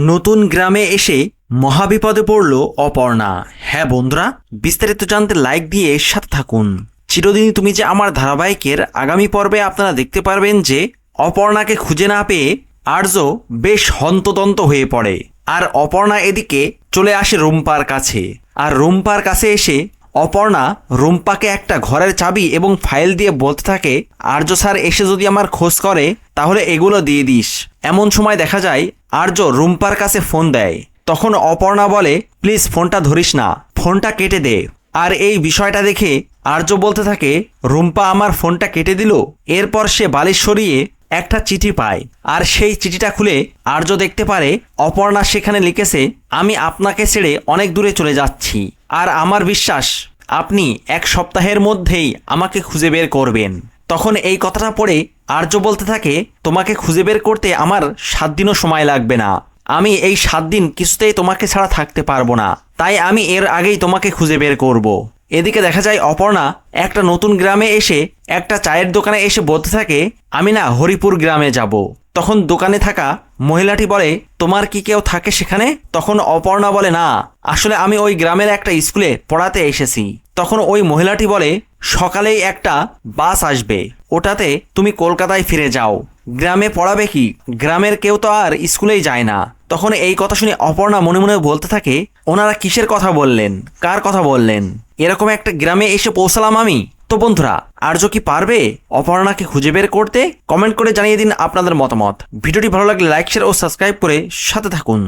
নতুন গ্রামে এসে মহাবিপদে পড়ল অপর্ণা। হ্যাঁ বন্ধুরা, বিস্তারিত জানতে লাইক দিয়ে সাথে থাকুন। চিরদিনই তুমি যে আমার ধারাবাহিকের আগামী পর্বে আপনারা দেখতে পারবেন যে অপর্ণাকে খুঁজে না পেয়ে আর্য বেশ হন্তদন্ত হয়ে পড়ে। আর অপর্ণা এদিকে চলে আসে রুম্পার কাছে। আর রুম্পার কাছে এসে অপর্ণা রুম্পাকে একটা ঘরের চাবি এবং ফাইল দিয়ে বলতে থাকে, আর্য স্যার এসে যদি আমার খোঁজ করে তাহলে এগুলো দিয়ে দিস। এমন সময় দেখা যায় আর্য রুম্পার কাছে ফোন দেয়। তখন অপর্ণা বলে, প্লিজ ফোনটা ধরিস না, ফোনটা কেটে দে। আর এই বিষয়টা দেখে আর্য বলতে থাকে, রুম্পা আমার ফোনটা কেটে দিল। এরপর সে বালিশ সরিয়ে একটা চিঠি পায়। আর সেই চিঠিটা খুলে আর্য দেখতে পারে অপর্ণা সেখানে লিখেছে, আমি আপনাকে ছেড়ে অনেক দূরে চলে যাচ্ছি, আর আমার বিশ্বাস আপনি 1 সপ্তাহের মধ্যেই আমাকে খুঁজে বের করবেন। তখন এই কথাটা পড়ে আর্য বলতে থাকে, তোমাকে খুঁজে বের করতে আমার 7 দিনও সময় লাগবে না। আমি এই 7 দিন কিছুতেই তোমাকে ছাড়া থাকতে পারবো না, তাই আমি এর আগেই তোমাকে খুঁজে বের করব। এদিকে দেখা যায় অপর্ণা একটা নতুন গ্রামে এসে একটা চায়ের দোকানে এসে বলতে থাকে, আমি না হরিপুর গ্রামে যাব। তখন দোকানে থাকা মহিলাটি বলে, তোমার কি কেউ থাকে সেখানে? তখন অপর্ণা বলে, না, আসলে আমি ওই গ্রামের একটা স্কুলে পড়াতে এসেছি। তখন ওই মহিলাটি বলে, সকালেই একটা বাস আসবে, ওটাতে তুমি কলকাতায় ফিরে যাও। গ্রামে পড়াবে কি? গ্রামের কেউ তো আর স্কুলেই যায় না। তখন এই কথা শুনে অপর্ণা মনে মনে বলতে থাকে, ওনারা কিসের কথা বললেন, কার কথা বললেন? এরকম একটা গ্রামে এসে পৌঁছালাম আমি। তো বন্ধুরা, আর্য কি পারবে অপর্ণাকে খুঁজে বের করতে? কমেন্ট করে জানিয়ে দিন আপনাদের মতামত। ভিডিওটি ভালো লাগলে লাইক, শেয়ার ও সাবস্ক্রাইব করে সাথে থাকুন।